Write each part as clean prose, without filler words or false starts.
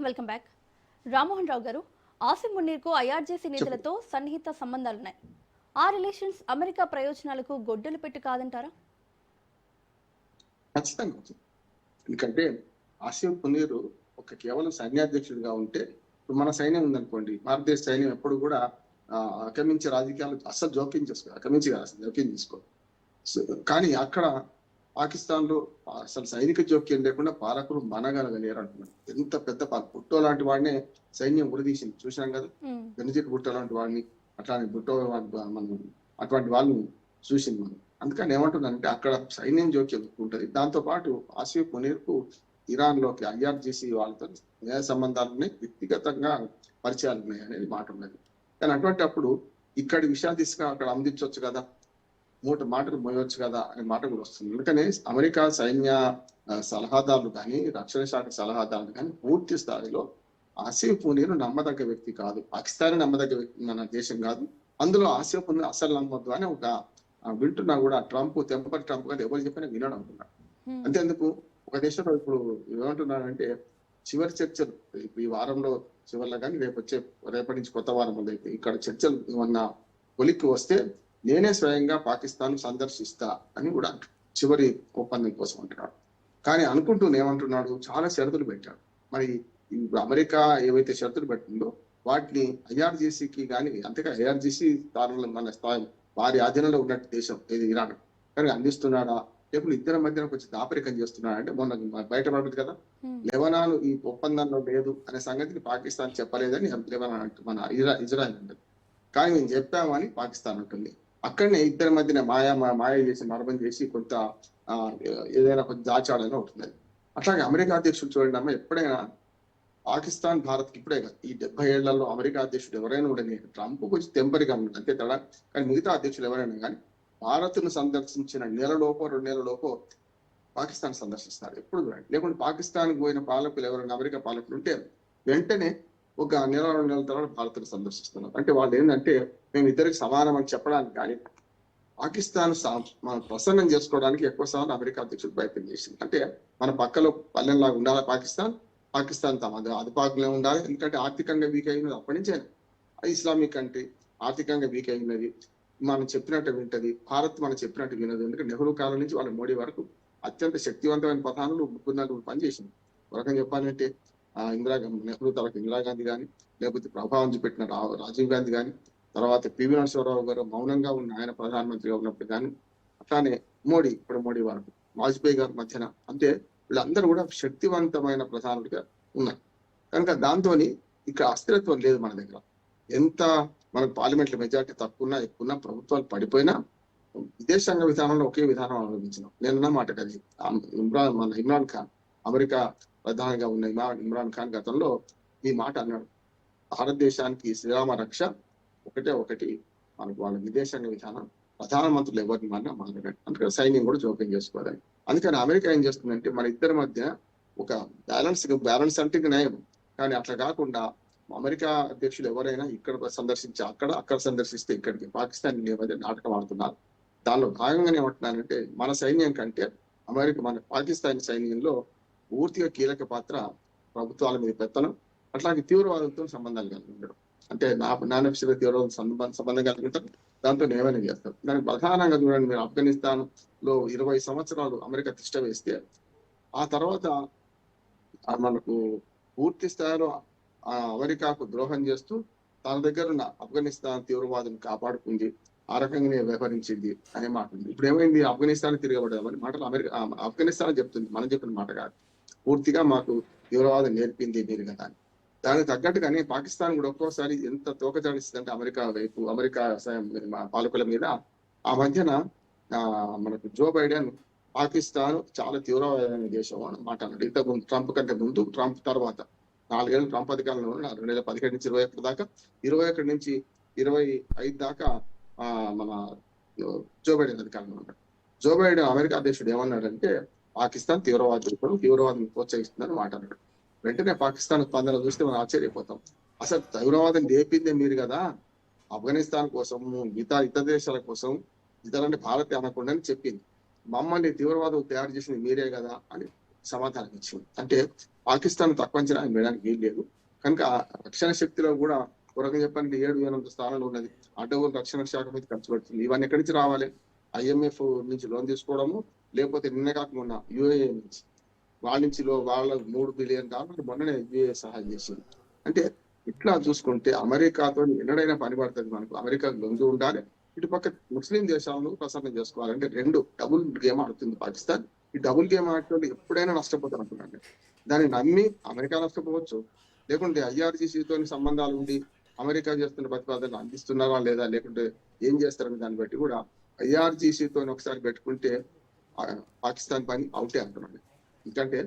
Welcome back. Rammohan Rao గారు, ఆసిమ్ మునీర్కు ఐఆర్జేసీ నేతలతో సన్నిహిత సంబంధాలున్నాయి. ఆ రిలేషన్స్ అమెరికా ప్రయోజనాలకు గొడ్డలు పెట్టి కాదంటారా? ఖచ్చితంగా. ఎందుకంటే ఆసిమ్ మునీర్ కేవలం సైన్యాధ్యక్షుడిగా ఉంటే, మన సైన్యం ఉందనుకోండి, భారతదేశ సైన్యం ఎప్పుడు కూడా ఆక్రమించే రాజకీయాలు అస్సలు జోక్యం చేసుకోవాలి, అసలు జోక్యం చేసుకోవాలి. కానీ అక్కడ పాకిస్తాన్ లో అసలు సైనిక జోక్యం లేకుండా పాలకులు మనగలగలేరు అంటున్నారు. ఎంత పెద్ద బుట్టో లాంటి వాడినే సైన్యం ఉరిదీసింది, చూసినాం కదా. బెనజిట్ బుట్టో లాంటి వాడిని, అట్లాంటి బుట్టో మనం అటువంటి వాళ్ళని చూసింది మనం. అందుకని ఏమంటుందంటే అక్కడ సైన్యం జోక్యం ఉంటుంది. దాంతో పాటు ఆసిఫ్ మునీర్ కు ఇరాన్ లోకి ఐఆర్జీసీ వాళ్ళతో న్యాయ సంబంధాలని వ్యక్తిగతంగా పరిచయాలు ఉన్నాయి అనేది మాట ఉన్నది. కానీ అటువంటి అప్పుడు ఇక్కడి విషయాలు తీసుకుని అక్కడ అందించవచ్చు కదా, మాటలు మోయవచ్చు కదా అనే మాట కూడా వస్తుంది. అందుకనే అమెరికా సైన్య సలహాదారులు కానీ, రక్షణ శాఖ సలహాదారులు కానీ పూర్తి స్థాయిలో ఆసిఫ్ మునీర్ నమ్మదగ్గ వ్యక్తి కాదు, పాకిస్తాన్ నమ్మదగ్గ వ్యక్తి మన దేశం కాదు, అందులో ఆసిఫ్ మునీర్ అసలు నమ్మొద్దు అని ఒక వింటున్నా కూడా టెంపర్ ట్రంప్ గారు ఎవరు చెప్పినా వినడం అనుకున్నాడు. అంతేందుకు ఒక దేశంలో ఇప్పుడు ఏమంటున్నారంటే చివరి చర్చలు ఈ వారంలో చివరిలో కానీ రేపటి నుంచి కొత్త వారంలో అయితే ఇక్కడ చర్చలు ఏమన్నా కొలిక్కి వస్తే నేనే స్వయంగా పాకిస్తాన్ సందర్శిస్తా అని కూడా చివరి ఒప్పందం కోసం అంటున్నాడు. కానీ అనుకుంటూ ఏమంటున్నాడు, చాలా షరతులు పెట్టాడు. మరి అమెరికా ఏవైతే షరతులు పెట్టిందో వాటిని ఐఆర్జీసీకి కానీ, అంతేగా ఐఆర్జీసీ మన స్థాయి వారి ఆధీనంలో ఉన్నట్టు దేశం ఏది ఇరాన్, కానీ అందిస్తున్నాడా లేకపోతే ఇద్దరి మధ్యన కొంచెం దాపరికం చేస్తున్నాడా అంటే మొన్న బయటపడదు కదా, లెబనాన్ ఈ ఒప్పందంలో లేదు అనే సంగతిని పాకిస్తాన్ చెప్పలేదని లెబనాన్ మన ఇజ్రాయెల్ ఉంటుంది. కానీ మేము చెప్పామని పాకిస్తాన్ ఉంటుంది. అక్కడనే ఇద్దరి మధ్యన మాయ చేసి మరమం చేసి కొంత ఏదైనా కొంచెం దాచాడని ఉంటుంది. అట్లాగే అమెరికా అధ్యక్షుడు చూడండి అమ్మ, ఎప్పుడైనా పాకిస్తాన్ భారత్కి ఇప్పుడే కాదు, ఈ 70 ఏళ్లలో అమెరికా అధ్యక్షుడు ఎవరైనా ఉండని, ట్రంప్ కొంచెం టెంపరీగా ఉంటుంది అంతే తేడా. కానీ మిగతా అధ్యక్షులు ఎవరైనా కానీ భారత్ను సందర్శించిన 1 నెలలోపో 2 నెలలోపో పాకిస్తాన్ సందర్శిస్తారు ఎప్పుడు చూడండి. లేకుంటే పాకిస్తాన్ పోయిన పాలకులు ఎవరైనా అమెరికా పాలకులు ఉంటే వెంటనే ఒక 1 నెల 2 నెలల తర్వాత భారత్ను సందర్శిస్తున్నారు. అంటే వాళ్ళు ఏంటంటే మేము ఇద్దరికి సమానం అని చెప్పడానికి కానీ, పాకిస్తాన్ మనం ప్రసన్నం చేసుకోవడానికి ఎక్కువ సార్లు అమెరికా అధ్యక్షుడు ప్రయత్నం చేసింది. అంటే మన పక్కలో పల్లెంలాగా ఉండాలి పాకిస్తాన్ తమ అదుపాకులే ఉండాలి. ఎందుకంటే ఆర్థికంగా వీక్ అయినది అప్పటి నుంచే, ఇస్లామిక్ కంట్రీ ఆర్థికంగా వీక్ అయినది, మనం చెప్పినట్టు వింటది, భారత్ మనం చెప్పినట్టు వినదు. ఎందుకంటే నెహ్రూ కాలం నుంచి వాళ్ళ మోడీ వరకు అత్యంత శక్తివంతమైన ప్రధానులు 3-4 పనిచేసింది. ఒక రకంగా చెప్పాలంటే నెహ్రూ తర్వాత ఇందిరాగాంధీ కానీ, లేకపోతే ప్రభావం చూపెట్టిన రాజీవ్ గాంధీ కానీ, తర్వాత పివి నరసింహారావు గారు మౌనంగా ఉన్న ఆయన ప్రధానమంత్రిగా ఉన్నప్పుడు కానీ, అట్లానే ఇప్పుడు మోడీ వరకు వాజ్పేయి గారి మధ్యన, అంటే వీళ్ళందరూ కూడా శక్తివంతమైన ప్రధానులుగా ఉన్నారు. కనుక దాంతో ఇక్కడ అస్థిరత్వం లేదు మన దగ్గర. ఎంత మనకు పార్లమెంట్లో మెజార్టీ తక్కువ ఎక్కువ ప్రభుత్వాలు పడిపోయినా విదేశాంగ విధానంలో ఒకే విధానం అవలంబించినాం. నేనున్న మాట కదా, ఇమ్రాన్ ఖాన్ అమెరికా ప్రధానిగా ఉన్న ఇమ్రాన్ ఖాన్ గతంలో ఈ మాట అన్నాడు, భారతదేశానికి శ్రీరామ రక్ష ఒకటి మనకు వాళ్ళ విదేశాంగ విధానం, ప్రధానమంత్రులు ఎవరిని మాట్లాడారు. అందుకని సైన్యం కూడా జోక్యం చేసుకోవాలని. అందుకని అమెరికా ఏం చేస్తుందంటే మన ఇద్దరి మధ్య ఒక బ్యాలెన్స్ అంటే న్యాయం, కానీ అట్లా కాకుండా అమెరికా అధ్యక్షులు ఎవరైనా ఇక్కడ సందర్శించి అక్కడ సందర్శిస్తే ఇక్కడికి పాకిస్తాన్ మధ్య నాటకం ఆడుతున్నారు. దానిలో భాగంగానే ఏమంటున్నానంటే మన సైన్యం కంటే మన పాకిస్తాన్ సైన్యంలో పూర్తిగా కీలక పాత్ర ప్రభుత్వాల మీద పెత్తనం, అట్లాగే తీవ్రవాదంతో సంబంధాలు కలిగి ఉండడం. అంటే నానఫిషియల్ తీవ్రవాద సంబంధం కలిగి ఉంటారు, దాంతో ఏమైనా చేస్తారు. దానికి ప్రధానంగా చూడండి, మీరు ఆఫ్ఘనిస్తాన్ లో 20 సంవత్సరాలు అమెరికా తిష్ట వేస్తే ఆ తర్వాత మనకు పూర్తి స్థాయిలో అమెరికాకు ద్రోహం చేస్తూ తన దగ్గర ఉన్న ఆఫ్ఘనిస్తాన్ తీవ్రవాదం కాపాడుకుంది, ఆ రకంగానే వ్యవహరించింది అనే మాట ఉంది. ఇప్పుడు ఏమైంది, ఆఫ్ఘనిస్తాన్ తిరగబడదామని మాటలు ఆఫ్ఘనిస్తాన్ చెప్తుంది, మనం చెప్పిన మాట కాదు. పూర్తిగా మాకు తీవ్రవాదం నేర్పింది మీరు కదా అని. దానికి తగ్గట్టుగానే పాకిస్తాన్ కూడా ఒక్కోసారి ఎంత తోకజాడిస్తుందంటే అమెరికా వైపు, అమెరికా పాలకుల మీద. ఆ మధ్యన మనకు జో బైడెన్ పాకిస్తాన్ చాలా తీవ్రవాదమైన దేశం అని మాట అన్నాడు. ఇంతకుముందు ట్రంప్ కంటే ముందు, ట్రంప్ తర్వాత 4 ఏళ్ళు ట్రంప్ అధికారంలో ఉన్న 2017 నుంచి 21 దాకా, 21 నుంచి 25 దాకా మన జో బైడెన్ అధికారంలో ఉన్నాడు. జో బైడెన్ అమెరికా అధ్యక్షుడు ఏమన్నాడంటే పాకిస్తాన్ తీవ్రవాదం ప్రోత్సహిస్తుందని మాట్లాడాడు. వెంటనే పాకిస్తాన్ స్పందన చూస్తే మనం ఆశ్చర్యపోతాం. అసలు తీవ్రవాదం లేపిందే మీరు కదా, ఆఫ్ఘనిస్తాన్ కోసం ఇతర దేశాల కోసం, ఇతరులంటే భారత్ అనకుండా చెప్పింది, మమ్మల్ని తీవ్రవాదం తయారు చేసింది మీరే కదా అని సమాధానం ఇచ్చింది. అంటే పాకిస్తాన్ తక్కువ అంచనా వేయడానికి వీలు లేదు. కనుక ఆ రక్షణ శక్తిలో కూడా ఒక రకంగా చెప్పాలంటే 7,800 స్థానాలు ఉన్నది. అడ్డగోలు రక్షణ శాఖ మీద ఖర్చు పెడుతుంది. ఇవన్నీ ఎక్కడి నుంచి రావాలి? IMF నుంచి లోన్ తీసుకోవడము, లేకపోతే నిన్న కాక మొన్న UAE నుంచి వాళ్ళ నుంచి వాళ్ళ $3 బిలియన్ మొన్ననే UAE సహాయం చేసింది. అంటే ఇట్లా చూసుకుంటే అమెరికాతో ఎన్నడైనా పని పడుతుంది మనకు. అమెరికాకు లొంగి ఉండాలి, ఇటుపక్క ముస్లిం దేశాలను ప్రసన్నం చేసుకోవాలి. అంటే రెండు డబుల్ గేమ్ ఆడుతుంది పాకిస్తాన్. ఈ డబుల్ గేమ్ ఆడేటోళ్ళు ఎప్పుడైనా నష్టపోతారు అనుకున్నాను. దాన్ని నమ్మి అమెరికా నష్టపోవచ్చు, లేకుంటే IRGCతో సంబంధాలు ఉండి అమెరికా చేస్తున్న ప్రతిపాదనలు అందిస్తున్నారా లేదా, లేకుంటే ఏం చేస్తారని దాన్ని బట్టి కూడా IRGCతో ఒకసారి పెట్టుకుంటే పాకిస్తాన్ పని అవుటే అంటున్నాను. ఎందుకంటే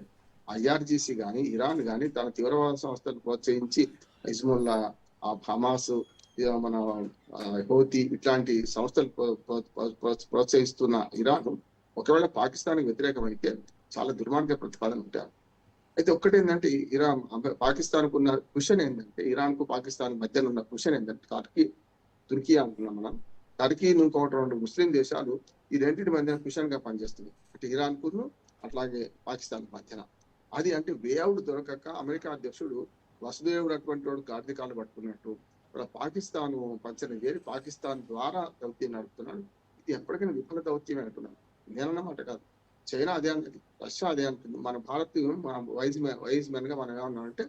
IRGC కానీ ఇరాన్ కానీ తన తీవ్రవాద సంస్థలు ప్రోత్సహించి హిజ్బుల్లా, హమాస్, మన హౌతీ ఇట్లాంటి సంస్థలు ప్రోత్సహిస్తున్న ఇరాన్ ఒకవేళ పాకిస్తాన్ వ్యతిరేకమైతే చాలా దుర్మార్గ ప్రతిపాదన ఉంటారు. అయితే ఒక్కటేంటంటే ఇరాన్ పాకిస్తాన్ కు ఉన్న క్వశ్చన్ ఏంటంటే, ఇరాన్ కు పాకిస్తాన్ మధ్యన ఉన్న క్వశ్చన్ ఏంటంటే తుర్కీ అనుకున్నాం మనం. టర్కీ ఇంకొకటి 2 ముస్లిం దేశాలు ఈ రెండింటి మధ్యన క్వశ్చన్ గా పనిచేస్తుంది. అంటే ఇరాన్ కును అట్లాగే పాకిస్తాన్ మధ్యన. అది అంటే వేఅవుట్ దొరకక అమెరికా అధ్యక్షుడు వసుదేవుడు అటువంటి వాడు కార్తీకాలు పట్టుకున్నట్టు ఇక్కడ పాకిస్తాన్ పంచని వేరి పాకిస్తాన్ ద్వారా దౌత్యం నడుపుతున్నాడు. ఇది ఎప్పటికైనా విఫల దౌత్యమే అంటున్నాను. నేనన్నమాట కాదు, చైనా అదే అంటుంది, రష్యా అదే అంటుంది. మన భారత్ మన వైజ్ మెన్ గా మనం ఏమన్నామంటే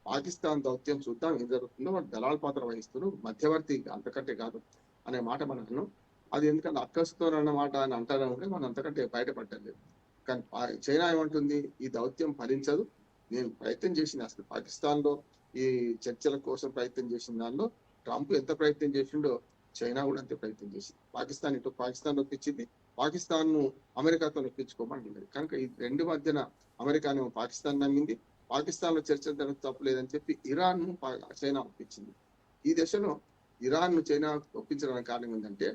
పాకిస్తాన్ దౌత్యం చూద్దాం ఏం జరుగుతుందో, వాళ్ళు దళాల పాత్ర వహిస్తున్నారు, మధ్యవర్తి అంతకంటే కాదు అనే మాట మనం అన్నాం. అది ఎందుకంటే అక్కసుతో అన్న మాట అని అంటారు అంటే మనం అంతకంటే బయటపడలేదు. కానీ చైనా ఏమంటుంది, ఈ దౌత్యం ఫలించదు, నేను ప్రయత్నం చేసింది. అసలు పాకిస్తాన్ లో ఈ చర్చల కోసం ప్రయత్నం చేసిన దానిలో ట్రంప్ ఎంత ప్రయత్నం చేసిండో చైనా కూడా అంతే ప్రయత్నం చేసింది. పాకిస్తాన్ నొప్పించింది, పాకిస్తాన్ ను అమెరికాతో నొప్పించుకోమని. కనుక ఈ రెండు మధ్యన అమెరికాను పాకిస్తాన్ నమ్మింది, పాకిస్తాన్ లో చర్చ తప్పలేదని చెప్పి ఇరాన్ ను చైనా ఒప్పించింది. ఈ దశలో ఇరాన్ ను చైనా ఒప్పించడానికి కారణం ఏంటంటే,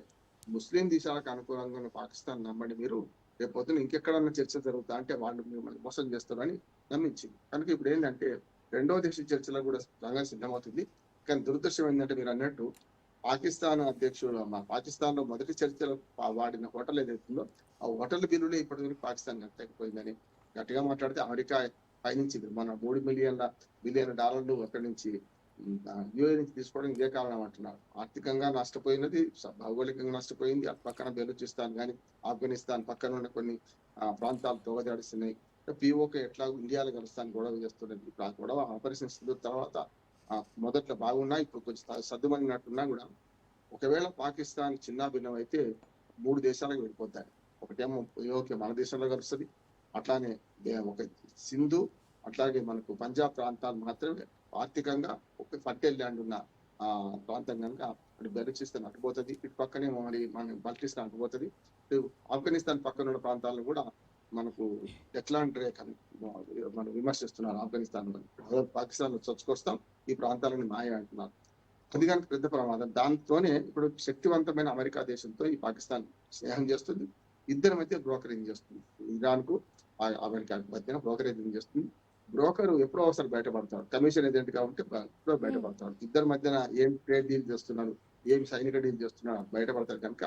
ముస్లిం దేశాలకు అనుకూలంగా ఉన్న పాకిస్తాన్ నమ్మండి మీరు, రేపు పొద్దున ఇంకెక్కడన్నా చర్చ జరుగుతా అంటే వాళ్ళు మిమ్మల్ని మోసం చేస్తారని నమ్మించింది. కనుక ఇప్పుడు ఏంటంటే రెండో దేశ చర్చలో కూడా రంగం సిద్ధమవుతుంది. కానీ దురదృష్టం ఏంటంటే మీరు అన్నట్టు పాకిస్తాన్ అధ్యక్షుడు పాకిస్తాన్ లో మొదటి చర్చలో వాడిన హోటల్ ఏదైతుందో ఆ హోటల్ బిల్లులే ఇప్పటివరకు పాకిస్తాన్ కట్టకపోయిందని గట్టిగా మాట్లాడితే అమెరికా పయనించింది. మన $3 బిలియన్ అక్కడి నుంచి UAE నుంచి తీసుకోవడం ఇదే కారణం అంటున్నారు. ఆర్థికంగా నష్టపోయినది, భౌగోళికంగా నష్టపోయింది. అటు పక్కన బెలూచిస్తాన్ కానీ ఆఫ్ఘనిస్తాన్ పక్కన ఉన్న కొన్ని ప్రాంతాలు తోగదాడిస్తున్నాయి. POK ఎట్లా ఇండియాలో కలుస్తాను గొడవ చేస్తున్నది. ఇప్పుడు ఆ గొడవ ఆపరేషన్ సింధూర్ తర్వాత మొదట్లో బాగున్నా, ఇప్పుడు కొంచెం సర్దుమణినట్టున్నా కూడా ఒకవేళ పాకిస్తాన్ చిన్న భిన్నం అయితే 3 దేశాలకు వెళ్ళిపోతాయి. ఒకటేమో POK మన దేశంలో కలుస్తుంది, అట్లానే ఒక సింధు, అట్లాగే మనకు పంజాబ్ ప్రాంతాలు మాత్రమే ఆర్థికంగా ఒక ఫర్టైల్ ల్యాండ్ ఉన్న ప్రాంతం కనుక అటు బెలూచిస్తాన్ అటుపోతుంది, ఇటు పక్కనే మరి మన బల్టిస్తాన్ అటుపోతుంది, ఇటు ఆఫ్ఘనిస్తాన్ పక్కన ఉన్న ప్రాంతాలను కూడా మనకు ఎట్లాంటి రేఖ మనం విమర్శిస్తున్నారు. ఆఫ్ఘనిస్తాన్ పాకిస్తాన్ లో చొచ్చుకొస్తాం, ఈ ప్రాంతాలను మాయ అంటున్నారు. అది కనుక పెద్ద ప్రమాదం. దాంతోనే ఇప్పుడు శక్తివంతమైన అమెరికా దేశంతో ఈ పాకిస్తాన్ స్నేహం చేస్తుంది. ఇద్దరి మధ్య బ్రోకరేజ్ చేస్తుంది. ఇరాన్ కు అమెరికా మధ్యన బ్రోకరేజ్ చేస్తుంది. బ్రోకర్ ఎప్పుడో ఒకసారి బయటపడతాడు, కమిషన్ ఏజెంట్ కాబట్టి ఎప్పుడో బయటపడతాడు. ఇద్దరి మధ్యన ఏం ట్రేడ్ డీల్ చేస్తున్నారు, ఏం సైనిక డీల్ చేస్తున్నారు బయటపడతారు. కనుక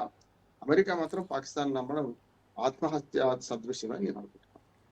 అమెరికా మాత్రం పాకిస్తాన్ నమ్మడం ఆత్మహత్య సదృశ్యమని నేను అనుకుంటున్నాను.